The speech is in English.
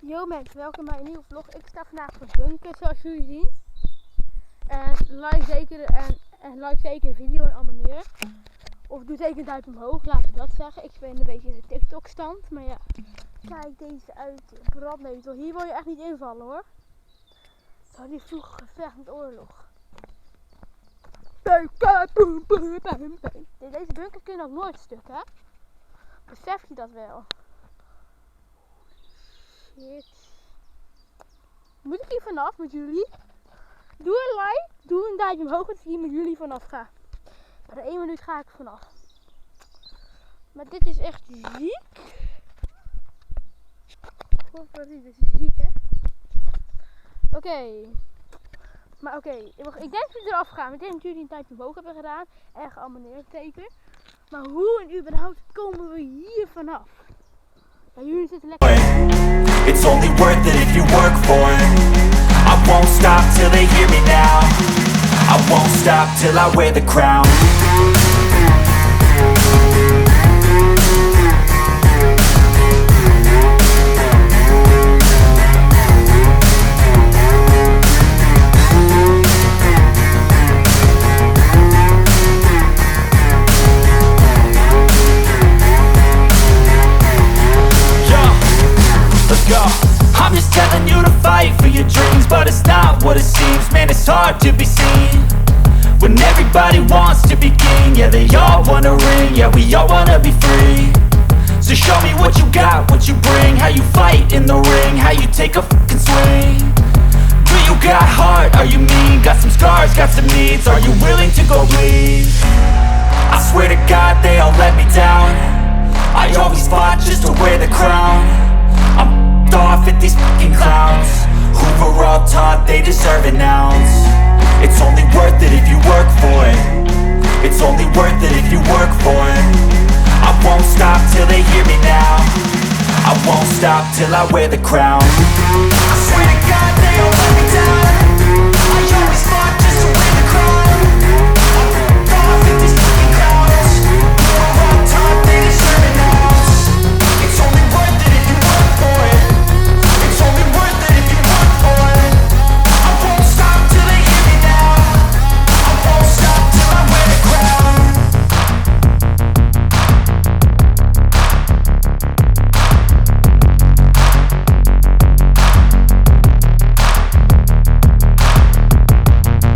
Yo mensen, welkom bij een nieuwe vlog. Ik sta vandaag op een bunker zoals jullie zien. En like zeker de video en abonneer. Of doe zeker een duimpje omhoog, laten we dat zeggen. Ik ben een beetje in de TikTok stand. Maar ja, kijk deze uit brandnetel. Hier wil je echt niet invallen hoor. Zo die vroeg gevecht met oorlog. Deze bunker kunnen ook nooit stuk hè. Besef je dat wel? Shit. Moet ik hier vanaf met jullie? Doe een like, doe een duimpje omhoog dat ik hier met jullie vanaf ga. Maar de 1 minuut ga ik vanaf. Maar dit is echt ziek. Godverdomme, dit is ziek hè. Oké. Maar oké, ik denk dat we eraf gaan. Ik denk dat jullie een duimpje omhoog hebben gedaan. En geabonneerd zeker. Maar hoe en überhaupt komen we hier vanaf? Ja, jullie zitten lekker. It's only worth it if you work for it. I won't stop till they hear me now. I won't stop till I wear the crown. I'm just telling you to fight for your dreams, but it's not what it seems. Man, it's hard to be seen when everybody wants to be king. Yeah, they all wanna ring, yeah, we all wanna be free. So show me what you got, what you bring, how you fight in the ring, how you take a fucking swing. Do you got heart, are you mean? Got some scars, got some needs, are you willing to go bleed? I swear to God they all let me down. I always fought just to wear the crown. I'm off at these fucking clowns who were all taught they deserve an ounce. It's only worth it if you work for it. It's only worth it if you work for it. I won't stop till they hear me now. I won't stop till I wear the crown. I swear to God they all let me